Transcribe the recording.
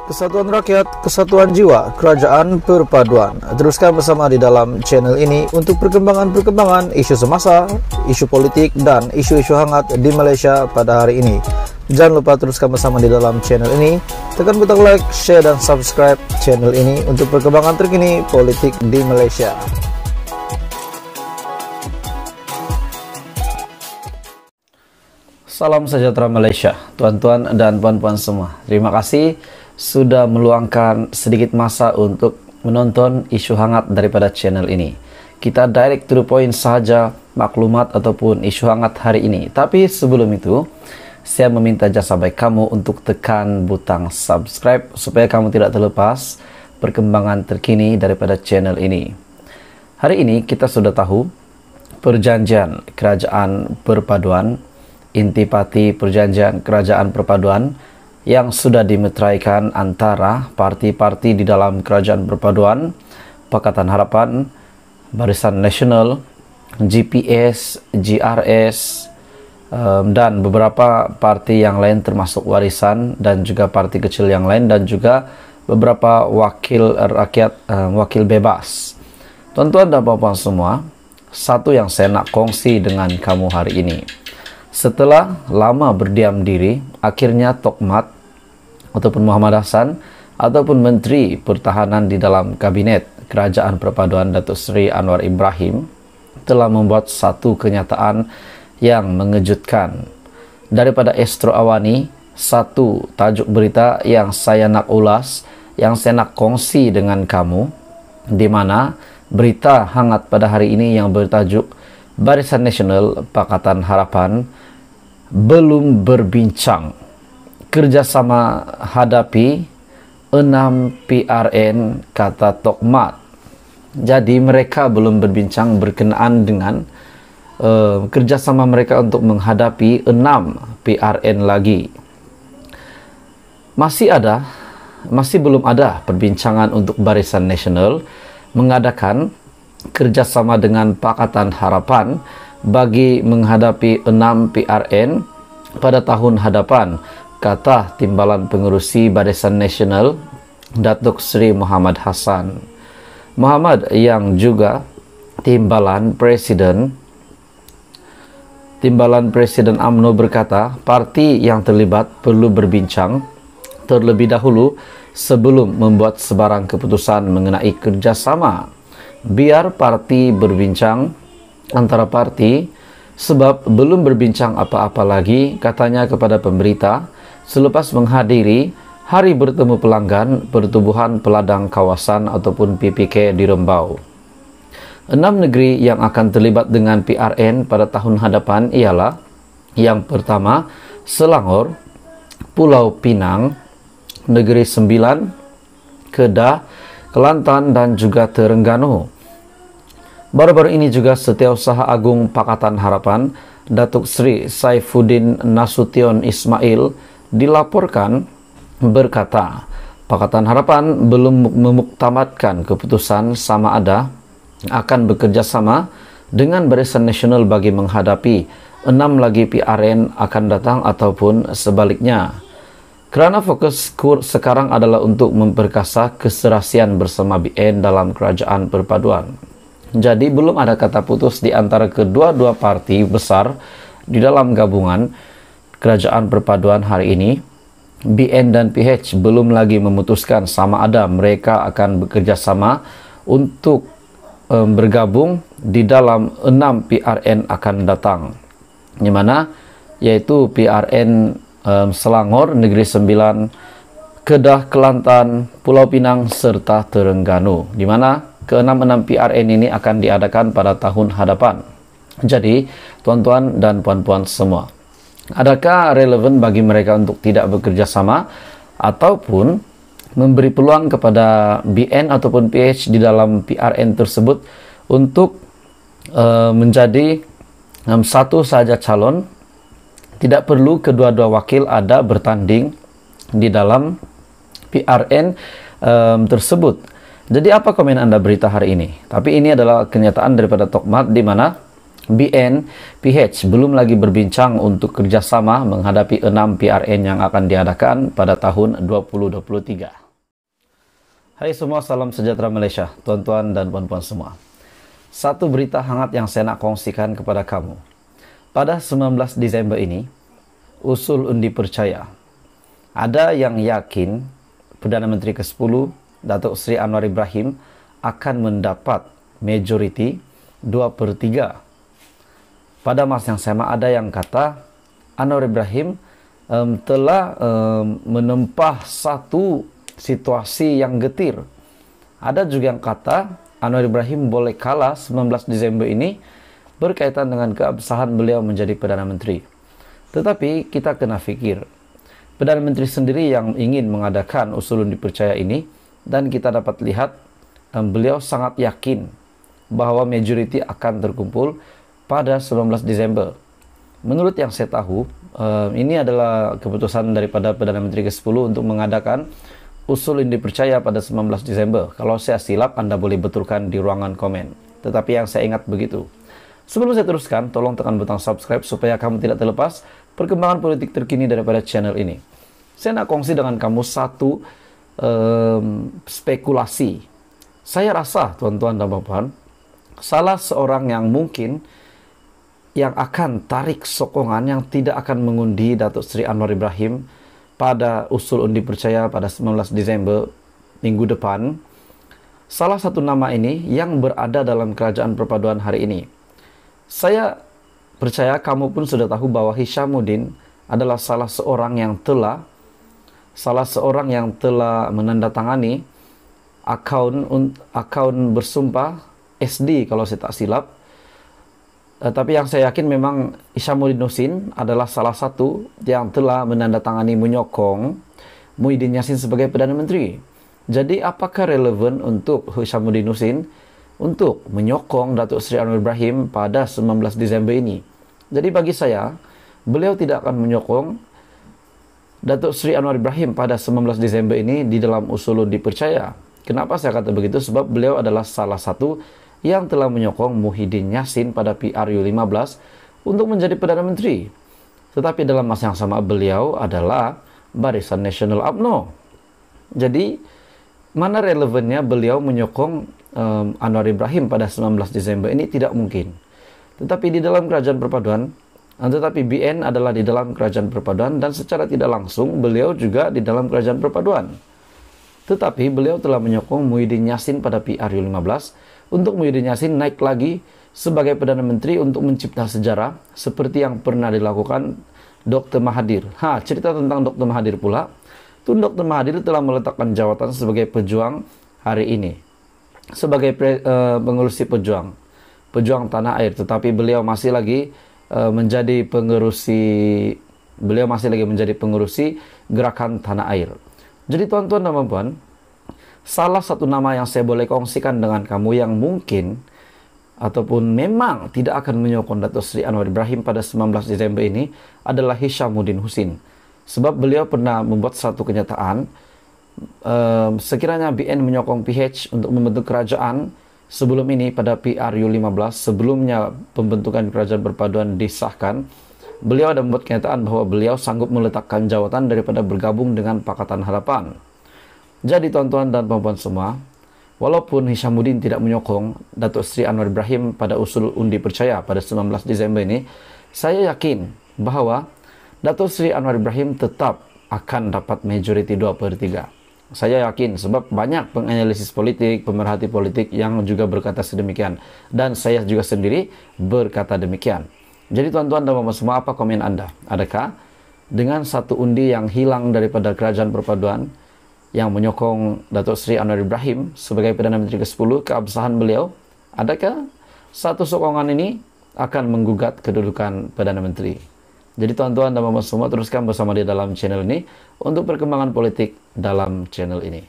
Kesatuan rakyat, kesatuan jiwa, kerajaan perpaduan. Teruskan bersama di dalam channel ini untuk perkembangan-perkembangan isu semasa, isu politik, dan isu-isu hangat di Malaysia pada hari ini. Jangan lupa teruskan bersama di dalam channel ini. Tekan butang like, share, dan subscribe channel ini untuk perkembangan terkini politik di Malaysia. Salam sejahtera Malaysia, tuan-tuan dan puan-puan semua. Terima kasih sudah meluangkan sedikit masa untuk menonton isu hangat daripada channel ini. Kita direct to the point saja maklumat ataupun isu hangat hari ini. Tapi sebelum itu, saya meminta jasa baik kamu untuk tekan butang subscribe supaya kamu tidak terlepas perkembangan terkini daripada channel ini. Hari ini kita sudah tahu perjanjian kerajaan perpaduan, intipati perjanjian kerajaan perpaduan yang sudah dimeteraikan antara parti-parti di dalam kerajaan perpaduan, Pakatan Harapan, Barisan Nasional, GPS, GRS, dan beberapa parti yang lain termasuk Warisan dan juga parti kecil yang lain dan juga beberapa wakil rakyat, wakil bebas. Tuan-tuan dan puan-puan semua, satu yang saya nak kongsi dengan kamu hari ini. Setelah lama berdiam diri, akhirnya Tokmat ataupun Muhammad Hassan ataupun Menteri Pertahanan di dalam Kabinet Kerajaan Perpaduan Datuk Seri Anwar Ibrahim telah membuat satu kenyataan yang mengejutkan. Daripada Astro Awani, satu tajuk berita yang saya nak ulas, yang saya nak kongsi dengan kamu, di mana berita hangat pada hari ini yang bertajuk Barisan Nasional Pakatan Harapan belum berbincang kerjasama hadapi 6 PRN, kata Tokmat. Jadi mereka belum berbincang berkenaan dengan kerjasama mereka untuk menghadapi 6 PRN lagi. Masih belum ada perbincangan untuk Barisan Nasional mengadakan kerjasama dengan Pakatan Harapan bagi menghadapi 6 PRN pada tahun hadapan, kata Timbalan Pengerusi Barisan Nasional Datuk Seri Muhammad Hassan. Muhammad yang juga Timbalan Presiden UMNO berkata, parti yang terlibat perlu berbincang terlebih dahulu sebelum membuat sebarang keputusan mengenai kerjasama. Biar parti berbincang antara parti, sebab belum berbincang apa-apa lagi, katanya kepada pemberita selepas menghadiri Hari Bertemu Pelanggan Pertubuhan Peladang Kawasan ataupun PPK di Rembau. 6 negeri yang akan terlibat dengan PRN pada tahun hadapan ialah yang pertama Selangor, Pulau Pinang, Negeri Sembilan, Kedah, Kelantan dan juga Terengganu. Baru-baru ini juga Setiausaha Agung Pakatan Harapan Datuk Seri Saifuddin Nasution Ismail dilaporkan berkata, Pakatan Harapan belum memuktamadkan keputusan sama ada akan bekerja sama dengan Barisan Nasional bagi menghadapi 6 lagi PRN akan datang ataupun sebaliknya. Kerana fokus sekarang adalah untuk memperkasa keserasian bersama BN dalam kerajaan perpaduan. Jadi belum ada kata putus di antara kedua-dua parti besar di dalam gabungan kerajaan perpaduan hari ini. BN dan PH belum lagi memutuskan sama ada mereka akan bekerja sama untuk bergabung di dalam 6 PRN akan datang, di mana yaitu PRN Selangor, Negeri Sembilan, Kedah, Kelantan, Pulau Pinang serta Terengganu, di mana ke-6 PRN ini akan diadakan pada tahun hadapan. Jadi tuan-tuan dan puan-puan semua, adakah relevan bagi mereka untuk tidak bekerja sama ataupun memberi peluang kepada BN ataupun PH di dalam PRN tersebut untuk menjadi satu saja calon, tidak perlu kedua-dua wakil ada bertanding di dalam PRN tersebut. Jadi apa komen Anda berita hari ini? Tapi ini adalah kenyataan daripada Tokmat, di mana BN, PH belum lagi berbincang untuk kerjasama menghadapi 6 PRN yang akan diadakan pada tahun 2023. Hai semua, salam sejahtera Malaysia, tuan-tuan dan puan-puan semua. Satu berita hangat yang saya nak kongsikan kepada kamu. Pada 19 Disember ini, usul undi percaya. Ada yang yakin Perdana Menteri ke-10, Datuk Seri Anwar Ibrahim, akan mendapat majoriti 2/3. Pada masa yang sama ada yang kata Anwar Ibrahim telah menempah satu situasi yang getir. Ada juga yang kata Anwar Ibrahim boleh kalah 19 Desember ini berkaitan dengan keabsahan beliau menjadi Perdana Menteri. Tetapi kita kena fikir, Perdana Menteri sendiri yang ingin mengadakan usul undi percaya ini, dan kita dapat lihat beliau sangat yakin bahwa majoriti akan terkumpul pada 19 Desember. Menurut yang saya tahu, ini adalah keputusan daripada Perdana Menteri ke-10 untuk mengadakan usul undi percaya pada 19 Desember. Kalau saya silap, Anda boleh betulkan di ruangan komen. Tetapi yang saya ingat begitu. Sebelum saya teruskan, tolong tekan butang subscribe supaya kamu tidak terlepas perkembangan politik terkini daripada channel ini. Saya nak kongsi dengan kamu satu spekulasi. Saya rasa, tuan-tuan dan puan-puan, salah seorang yang mungkin yang akan tarik sokongan yang tidak akan mengundi Datuk Seri Anwar Ibrahim pada usul undi percaya pada 19 Desember minggu depan. Salah satu nama ini yang berada dalam kerajaan perpaduan hari ini. Saya percaya kamu pun sudah tahu bahwa Hishamuddin adalah salah seorang yang telah menandatangani akaun bersumpah SD kalau saya tak silap. Tapi yang saya yakin memang Hishamuddin Hussein adalah salah satu yang telah menandatangani menyokong Muhyiddin Yassin sebagai Perdana Menteri. Jadi apakah relevan untuk Hishamuddin Hussein untuk menyokong Datuk Seri Anwar Ibrahim pada 19 Desember ini? Jadi bagi saya, beliau tidak akan menyokong Datuk Seri Anwar Ibrahim pada 19 Desember ini di dalam usul undi percaya. Kenapa saya kata begitu? Sebab beliau adalah salah satu yang telah menyokong Muhyiddin Yassin pada PRU15 untuk menjadi Perdana Menteri. Tetapi dalam masa yang sama beliau adalah Barisan Nasional UMNO. Jadi, mana relevannya beliau menyokong Anwar Ibrahim pada 19 Desember ini? Tidak mungkin. Tetapi di dalam kerajaan perpaduan, tetapi BN adalah di dalam kerajaan perpaduan dan secara tidak langsung beliau juga di dalam kerajaan perpaduan. Tetapi beliau telah menyokong Muhyiddin Yassin pada PRU15 untuk Muhyiddin Yassin naik lagi sebagai Perdana Menteri untuk mencipta sejarah seperti yang pernah dilakukan Dr. Mahathir. Cerita tentang Dr. Mahathir pula. Tun Dr. Mahathir telah meletakkan jawatan sebagai pejuang hari ini. Sebagai pengurusi pejuang tanah air. Tetapi beliau masih lagi menjadi pengurusi gerakan tanah air. Jadi tuan-tuan dan puan-puan, salah satu nama yang saya boleh kongsikan dengan kamu yang mungkin ataupun memang tidak akan menyokong Datuk Seri Anwar Ibrahim pada 19 Desember ini adalah Hishamuddin Hussein. Sebab beliau pernah membuat satu kenyataan, sekiranya BN menyokong PH untuk membentuk kerajaan sebelum ini pada PRU15, sebelumnya pembentukan kerajaan perpaduan disahkan, beliau ada membuat kenyataan bahwa beliau sanggup meletakkan jawatan daripada bergabung dengan Pakatan Harapan. Jadi tuan-tuan dan puan-puan semua, walaupun Hishamuddin tidak menyokong Datuk Seri Anwar Ibrahim pada usul undi percaya pada 19 Desember ini, saya yakin bahwa Datuk Seri Anwar Ibrahim tetap akan dapat majoriti 2/3. Saya yakin sebab banyak penganalisis politik, pemerhati politik yang juga berkata sedemikian. Dan saya juga sendiri berkata demikian. Jadi tuan-tuan dan puan-puan semua, apa komen Anda? Adakah dengan satu undi yang hilang daripada kerajaan perpaduan yang menyokong Datuk Seri Anwar Ibrahim sebagai Perdana Menteri ke-10, keabsahan beliau, adakah satu sokongan ini akan menggugat kedudukan Perdana Menteri? Jadi tuan-tuan dan puan-puan semua, teruskan bersama di dalam channel ini untuk perkembangan politik dalam channel ini.